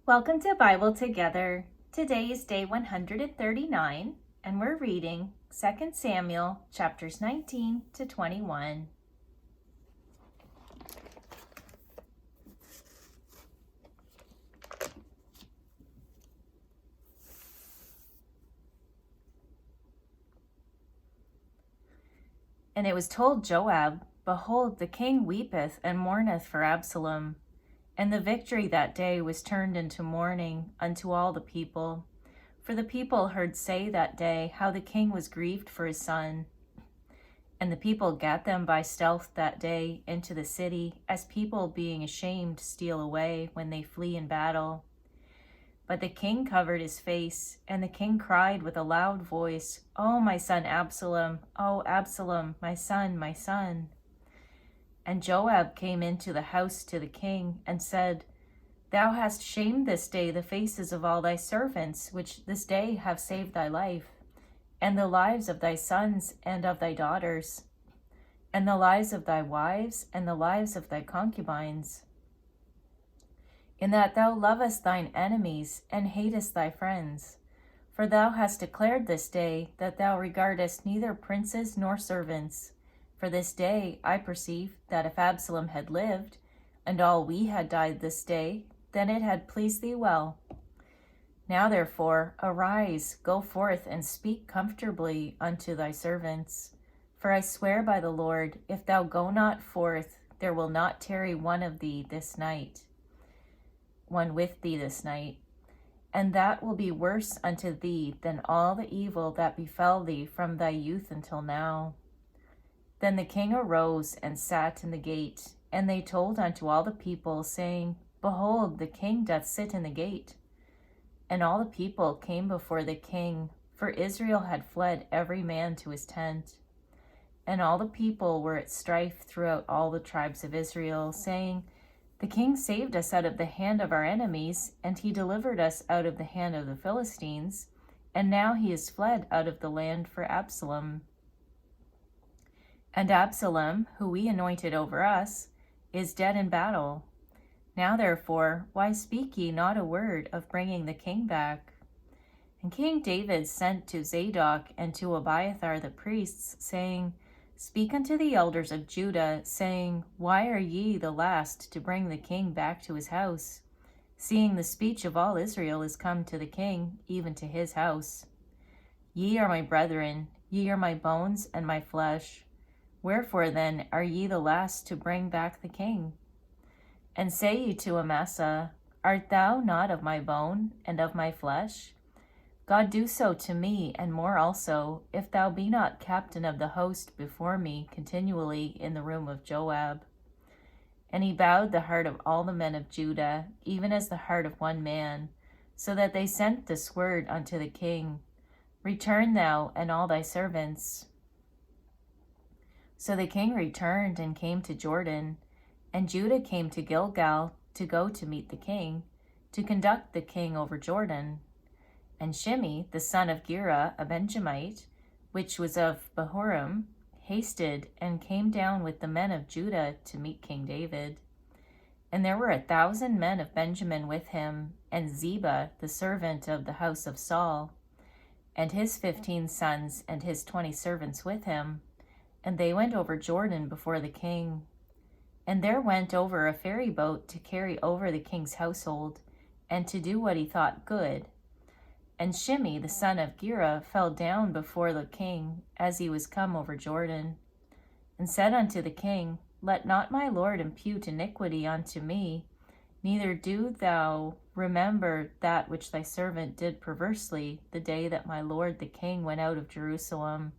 Welcome to Bible Together. Today is day 139, and we're reading 2 Samuel chapters 19 to 21. And it was told Joab, Behold, the king weepeth and mourneth for Absalom. And the victory that day was turned into mourning unto all the people. For the people heard say that day how the king was grieved for his son. And the people gat them by stealth that day into the city, as people being ashamed steal away when they flee in battle. But the king covered his face, and the king cried with a loud voice, O my son Absalom, O Absalom, my son, my son. And Joab came into the house to the king, and said, Thou hast shamed this day the faces of all thy servants, which this day have saved thy life, and the lives of thy sons and of thy daughters, and the lives of thy wives, and the lives of thy concubines, in that thou lovest thine enemies, and hatest thy friends. For thou hast declared this day that thou regardest neither princes nor servants. For this day I perceive that if Absalom had lived, and all we had died this day, then it had pleased thee well. Now therefore arise, go forth, and speak comfortably unto thy servants. For I swear by the Lord, if thou go not forth, there will not tarry one with thee this night, and that will be worse unto thee than all the evil that befell thee from thy youth until now. Then the king arose and sat in the gate, and they told unto all the people, saying, Behold, the king doth sit in the gate. And all the people came before the king, for Israel had fled every man to his tent. And all the people were at strife throughout all the tribes of Israel, saying, The king saved us out of the hand of our enemies, and he delivered us out of the hand of the Philistines, and now he is fled out of the land for Absalom. And Absalom, who we anointed over us, is dead in battle. Now therefore, why speak ye not a word of bringing the king back? And King David sent to Zadok and to Abiathar the priests, saying, Speak unto the elders of Judah, saying, Why are ye the last to bring the king back to his house, seeing the speech of all Israel is come to the king, even to his house? Ye are my brethren, ye are my bones and my flesh. Wherefore then are ye the last to bring back the king? And say ye to Amasa, Art thou not of my bone and of my flesh? God do so to me, and more also, if thou be not captain of the host before me continually in the room of Joab. And he bowed the heart of all the men of Judah, even as the heart of one man, so that they sent this word unto the king, Return thou and all thy servants. So the king returned and came to Jordan, and Judah came to Gilgal to go to meet the king, to conduct the king over Jordan. And Shimei, the son of Gera, a Benjamite, which was of Bahurim, hasted and came down with the men of Judah to meet King David. And there were 1,000 men of Benjamin with him, and Ziba, the servant of the house of Saul, and his 15 sons and his 20 servants with him. And they went over Jordan before the king. And there went over a ferry boat to carry over the king's household, and to do what he thought good. And Shimei, the son of Gera, fell down before the king, as he was come over Jordan, and said unto the king, Let not my lord impute iniquity unto me, neither do thou remember that which thy servant did perversely the day that my lord the king went out of Jerusalem,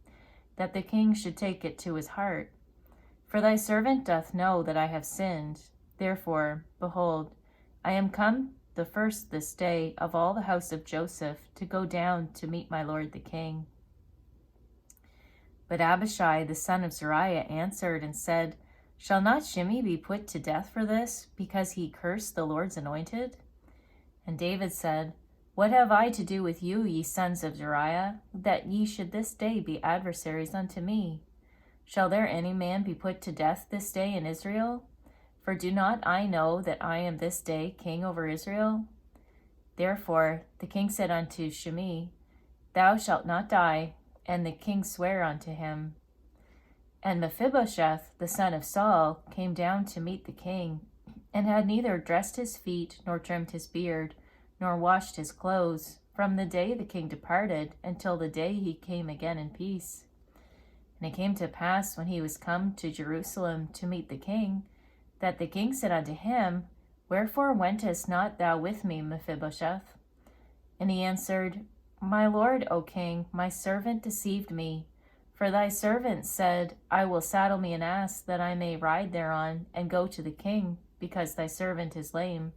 that the king should take it to his heart. For thy servant doth know that I have sinned. Therefore, behold, I am come the first this day of all the house of Joseph to go down to meet my lord the king. But Abishai the son of Zeruiah answered and said, Shall not Shimei be put to death for this, because he cursed the Lord's anointed? And David said, What have I to do with you, ye sons of Zeruiah, that ye should this day be adversaries unto me? Shall there any man be put to death this day in Israel? For do not I know that I am this day king over Israel? Therefore the king said unto Shimei, Thou shalt not die. And the king sware unto him. And Mephibosheth, the son of Saul, came down to meet the king, and had neither dressed his feet, nor trimmed his beard, nor washed his clothes, from the day the king departed until the day he came again in peace. And it came to pass, when he was come to Jerusalem to meet the king, that the king said unto him, Wherefore wentest not thou with me, Mephibosheth? And he answered, My lord, O king, my servant deceived me. For thy servant said, I will saddle me an ass, that I may ride thereon, and go to the king, because thy servant is lame.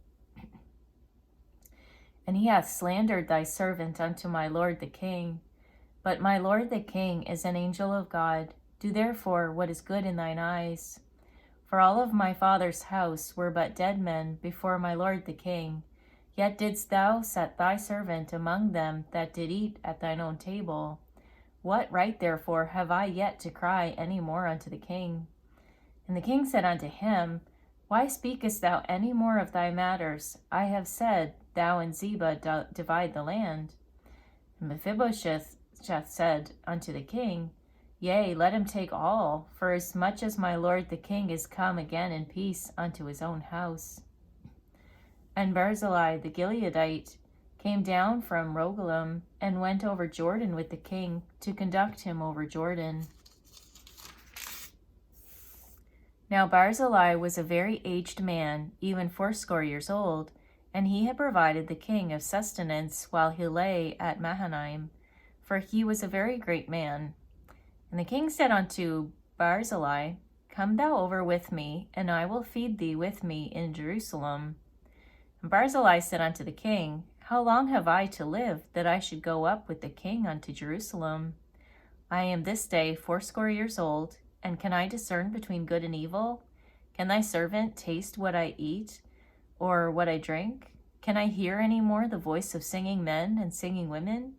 And he hath slandered thy servant unto my lord the king. But my lord the king is an angel of God. Do therefore what is good in thine eyes. For all of my father's house were but dead men before my lord the king. Yet didst thou set thy servant among them that did eat at thine own table. What right therefore have I yet to cry any more unto the king? And the king said unto him, Why speakest thou any more of thy matters? I have said, Thou and Ziba divide the land. And Mephibosheth said unto the king, Yea, let him take all, for as much as my lord the king is come again in peace unto his own house. And Barzillai the Gileadite came down from Rogelim, and went over Jordan with the king, to conduct him over Jordan. Now Barzillai was a very aged man, even 80 years old, and he had provided the king of sustenance while he lay at Mahanaim, for he was a very great man. And the king said unto Barzillai, Come thou over with me, and I will feed thee with me in Jerusalem. And Barzillai said unto the king, How long have I to live, that I should go up with the king unto Jerusalem? I am this day 80 years old, and can I discern between good and evil? Can thy servant taste what I eat, or what I drink? Can I hear any more the voice of singing men and singing women?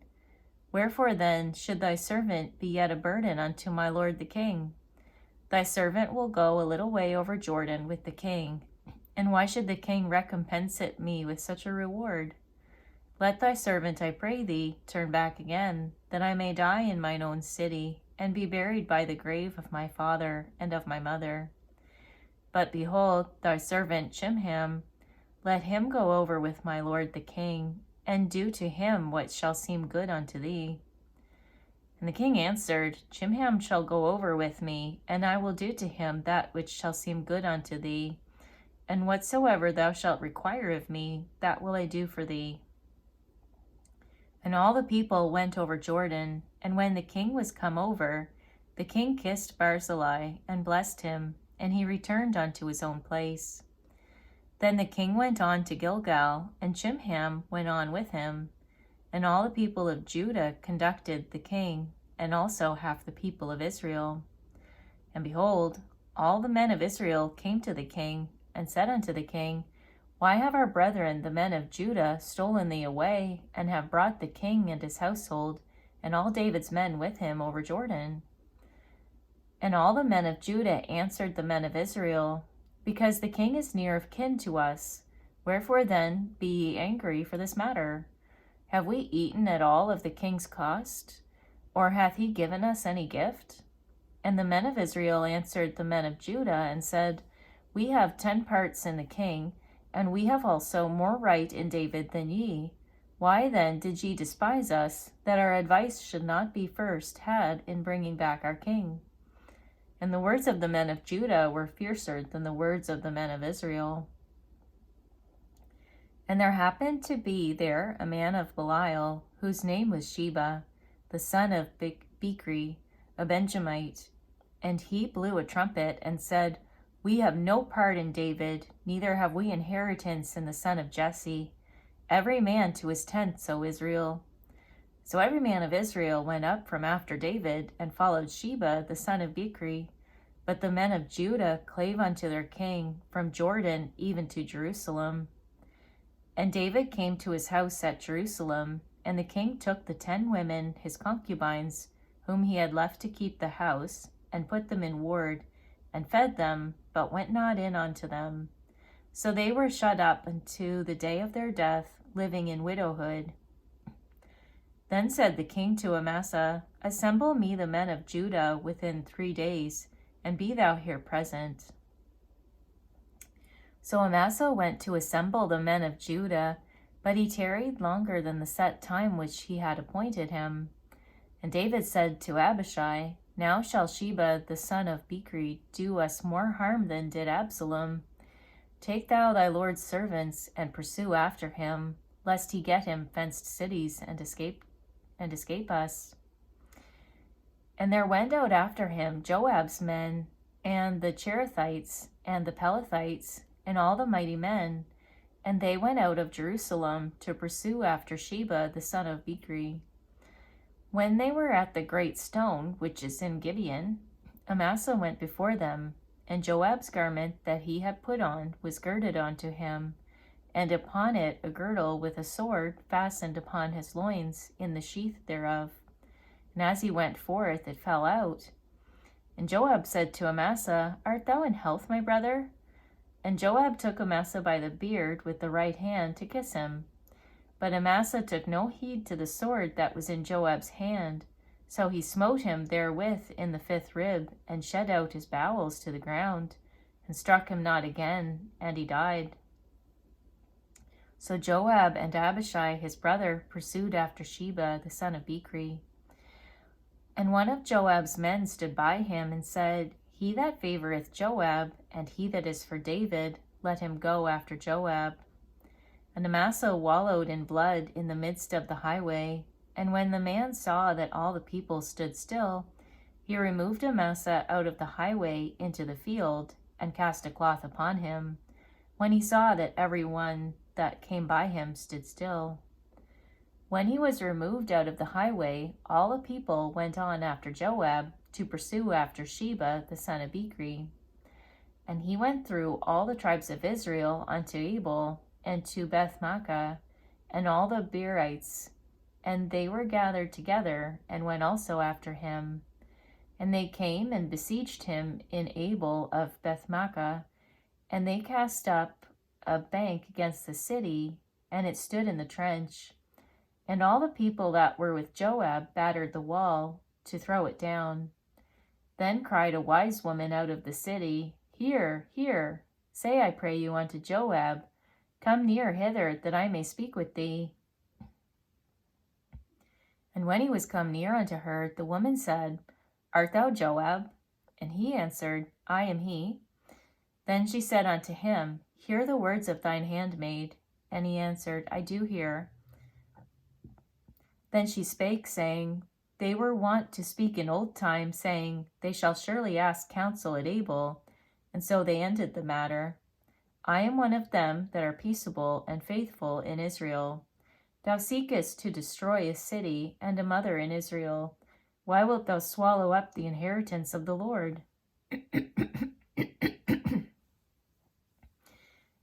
Wherefore then should thy servant be yet a burden unto my lord the king? Thy servant will go a little way over Jordan with the king, and why should the king recompense it me with such a reward? Let thy servant, I pray thee, turn back again, that I may die in mine own city, and be buried by the grave of my father and of my mother. But behold, thy servant Chimham, let him go over with my lord the king, and do to him what shall seem good unto thee. And the king answered, Chimham shall go over with me, and I will do to him that which shall seem good unto thee, and whatsoever thou shalt require of me, that will I do for thee. And all the people went over Jordan, and when the king was come over, the king kissed Barzillai, and blessed him, and he returned unto his own place. Then the king went on to Gilgal, and Chimham went on with him. And all the people of Judah conducted the king, and also half the people of Israel. And behold, all the men of Israel came to the king, and said unto the king, Why have our brethren, the men of Judah, stolen thee away, and have brought the king and his household, and all David's men with him over Jordan? And all the men of Judah answered the men of Israel, Because the king is near of kin to us. Wherefore then be ye angry for this matter? Have we eaten at all of the king's cost? Or hath he given us any gift? And the men of Israel answered the men of Judah, and said, We have 10 parts in the king, and we have also more right in David than ye. Why then did ye despise us, that our advice should not be first had in bringing back our king? And the words of the men of Judah were fiercer than the words of the men of Israel. And there happened to be there a man of Belial, whose name was Sheba, the son of Bichri, a Benjamite. And he blew a trumpet, and said, We have no part in David, neither have we inheritance in the son of Jesse. Every man to his tents, O Israel. So every man of Israel went up from after David, and followed Sheba, the son of Bichri. But the men of Judah clave unto their king, from Jordan even to Jerusalem. And David came to his house at Jerusalem, and the king took the 10 women, his concubines, whom he had left to keep the house, and put them in ward, and fed them, but went not in unto them. So they were shut up unto the day of their death, living in widowhood. Then said the king to Amasa, Assemble me the men of Judah within 3 days, and be thou here present. So Amasa went to assemble the men of Judah, but he tarried longer than the set time which he had appointed him. And David said to Abishai, Now shall Sheba the son of Bichri do us more harm than did Absalom. Take thou thy lord's servants, and pursue after him, lest he get him fenced cities and escape us. And there went out after him Joab's men, and the Cherethites, and the Pelethites, and all the mighty men, and they went out of Jerusalem to pursue after Sheba the son of Bichri. When they were at the great stone, which is in Gibeon, Amasa went before them, and Joab's garment that he had put on was girded onto him, and upon it a girdle with a sword fastened upon his loins in the sheath thereof. And as he went forth, it fell out. And Joab said to Amasa, Art thou in health, my brother? And Joab took Amasa by the beard with the right hand to kiss him. But Amasa took no heed to the sword that was in Joab's hand. So he smote him therewith in the 5th rib, and shed out his bowels to the ground, and struck him not again, and he died. So Joab and Abishai his brother pursued after Sheba the son of Bichri. And one of Joab's men stood by him and said, He that favoreth Joab, and he that is for David, let him go after Joab. And Amasa wallowed in blood in the midst of the highway. And when the man saw that all the people stood still, he removed Amasa out of the highway into the field, and cast a cloth upon him, when he saw that every one that came by him stood still. When he was removed out of the highway, all the people went on after Joab to pursue after Sheba the son of Bichri. And he went through all the tribes of Israel unto Abel, and to Beth-maachah, and all the Beerites, and they were gathered together, and went also after him. And they came and besieged him in Abel of Beth-maachah, and they cast up a bank against the city, and it stood in the trench. And all the people that were with Joab battered the wall to throw it down. Then cried a wise woman out of the city, Hear, hear, say, I pray you, unto Joab, Come near hither, that I may speak with thee. And when he was come near unto her, the woman said, Art thou Joab? And he answered, I am he. Then she said unto him, Hear the words of thine handmaid. And he answered, I do hear. Then she spake, saying, They were wont to speak in old time, saying, They shall surely ask counsel at Abel. And so they ended the matter. I am one of them that are peaceable and faithful in Israel. Thou seekest to destroy a city and a mother in Israel. Why wilt thou swallow up the inheritance of the Lord?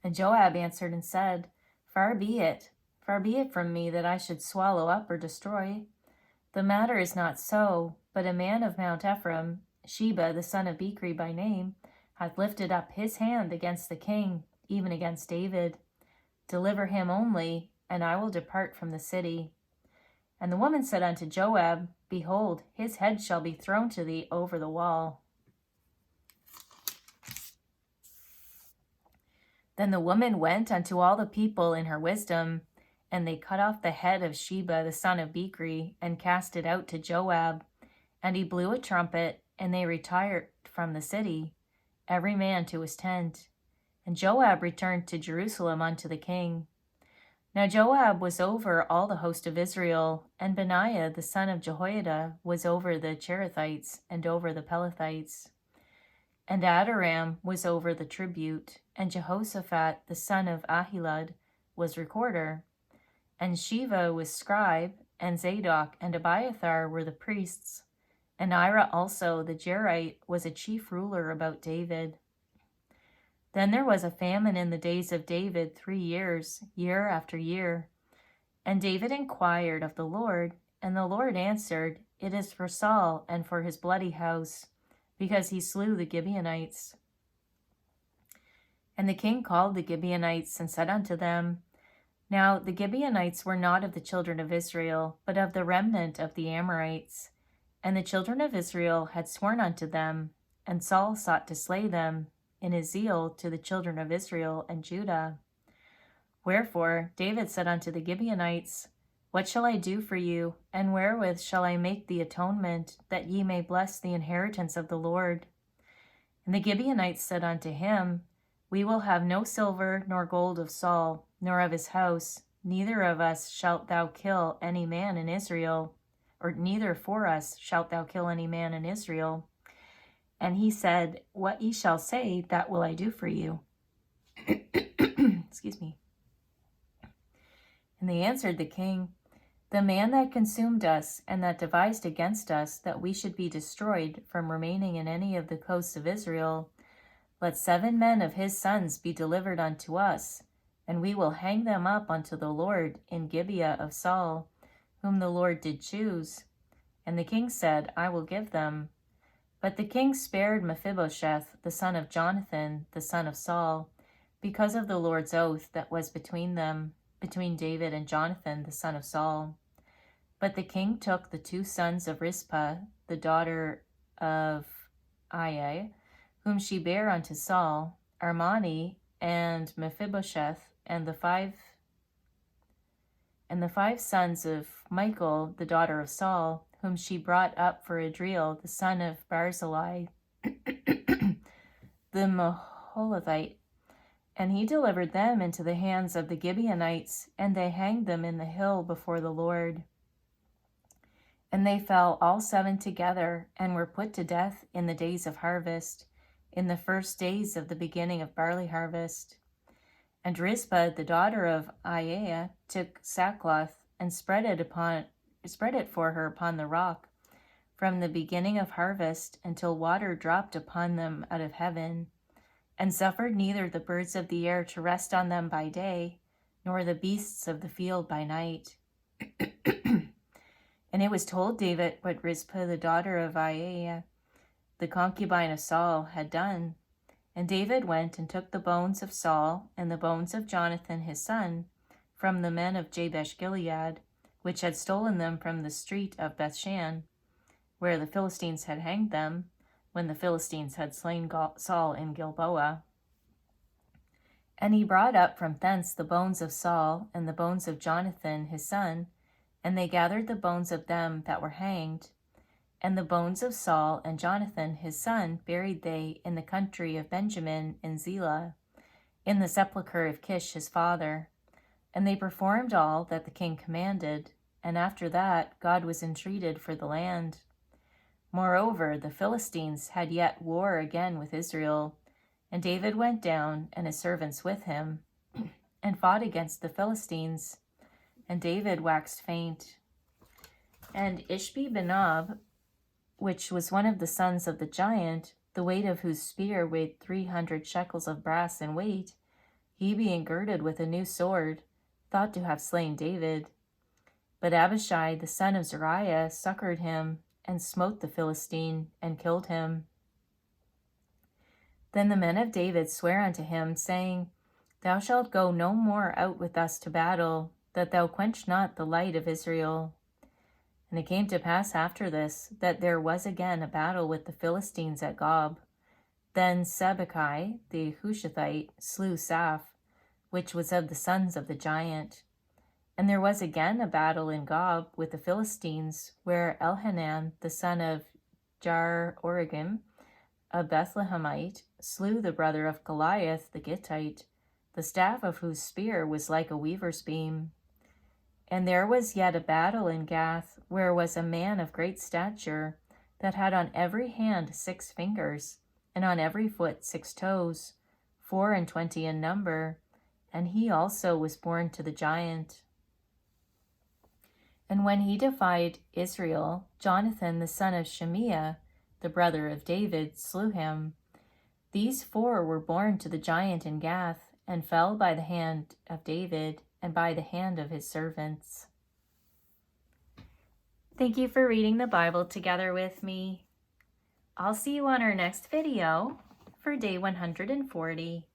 And Joab answered and said, Far be it from me that I should swallow up or destroy. The matter is not so, but a man of Mount Ephraim, Sheba the son of Bichri by name, hath lifted up his hand against the king, even against David. Deliver him only, and I will depart from the city. And the woman said unto Joab, Behold, his head shall be thrown to thee over the wall. Then the woman went unto all the people in her wisdom, and they cut off the head of Sheba the son of Bichri, and cast it out to Joab. And he blew a trumpet, and they retired from the city, every man to his tent. And Joab returned to Jerusalem unto the king. Now Joab was over all the host of Israel, and Benaiah the son of Jehoiada was over the Cherethites, and over the Pelethites. And Adoram was over the tribute, and Jehoshaphat the son of Ahilud was recorder. And Sheva was scribe, and Zadok and Abiathar were the priests. And Ira also the Jerite was a chief ruler about David. Then there was a famine in the days of David 3 years, year after year. And David inquired of the Lord, and the Lord answered, It is for Saul and for his bloody house, because he slew the Gibeonites. And the king called the Gibeonites and said unto them, Now the Gibeonites were not of the children of Israel, but of the remnant of the Amorites. And the children of Israel had sworn unto them, and Saul sought to slay them in his zeal to the children of Israel and Judah. Wherefore David said unto the Gibeonites, What shall I do for you, and wherewith shall I make the atonement, that ye may bless the inheritance of the Lord? And the Gibeonites said unto him, We will have no silver nor gold of Saul, nor of his house, neither of us shalt thou kill any man in Israel, or neither for us shalt thou kill any man in Israel. And he said, What ye shall say, that will I do for you. Excuse me. And they answered the king, The man that consumed us, and that devised against us, that we should be destroyed from remaining in any of the coasts of Israel, let 7 men of his sons be delivered unto us, and we will hang them up unto the Lord in Gibeah of Saul, whom the Lord did choose. And the king said, I will give them. But the king spared Mephibosheth, the son of Jonathan, the son of Saul, because of the Lord's oath that was between them, between David and Jonathan, the son of Saul. But the king took the 2 sons of Rizpah, the daughter of Aiah, whom she bare unto Saul, Armani and Mephibosheth, and the 5 sons of Michal, the daughter of Saul, whom she brought up for Adriel, the son of Barzillai, the Maholathite. And he delivered them into the hands of the Gibeonites, and they hanged them in the hill before the Lord. And they fell all 7 together, and were put to death in the days of harvest, in the first days of the beginning of barley harvest. And Rizpah, the daughter of Aiah, took sackcloth, and spread it for her upon the rock, from the beginning of harvest until water dropped upon them out of heaven, and suffered neither the birds of the air to rest on them by day, nor the beasts of the field by night. And it was told David what Rizpah, the daughter of Aiah, the concubine of Saul, had done. And David went and took the bones of Saul and the bones of Jonathan his son from the men of Jabesh Gilead, which had stolen them from the street of Bethshan, where the Philistines had hanged them, when the Philistines had slain Saul in Gilboa. And he brought up from thence the bones of Saul and the bones of Jonathan his son, and they gathered the bones of them that were hanged. And the bones of Saul and Jonathan his son buried they in the country of Benjamin in Zelah, in the sepulchre of Kish his father. And they performed all that the king commanded, and after that God was entreated for the land. Moreover, the Philistines had yet war again with Israel, and David went down, and his servants with him, and fought against the Philistines. And David waxed faint. And Ishbi-Benob, which was one of the sons of the giant, the weight of whose spear weighed 300 shekels of brass in weight, he being girded with a new sword, thought to have slain David. But Abishai, the son of Zeruiah, succored him, and smote the Philistine, and killed him. Then the men of David sware unto him, saying, Thou shalt go no more out with us to battle, that thou quench not the light of Israel. And it came to pass after this, that there was again a battle with the Philistines at Gob. Then Sibbechai the Hushathite slew Saph, which was of the sons of the giant. And there was again a battle in Gob with the Philistines, where Elhanan the son of Jar-Oregim, a Bethlehemite, slew the brother of Goliath the Gittite, the staff of whose spear was like a weaver's beam. And there was yet a battle in Gath, where was a man of great stature, that had on every hand 6 fingers, and on every foot 6 toes, 24 in number, and he also was born to the giant. And when he defied Israel, Jonathan the son of Shimea, the brother of David, slew him. These 4 were born to the giant in Gath, and fell by the hand of David, and by the hand of his servants. Thank you for reading the Bible together with me. I'll see you on our next video for day 140.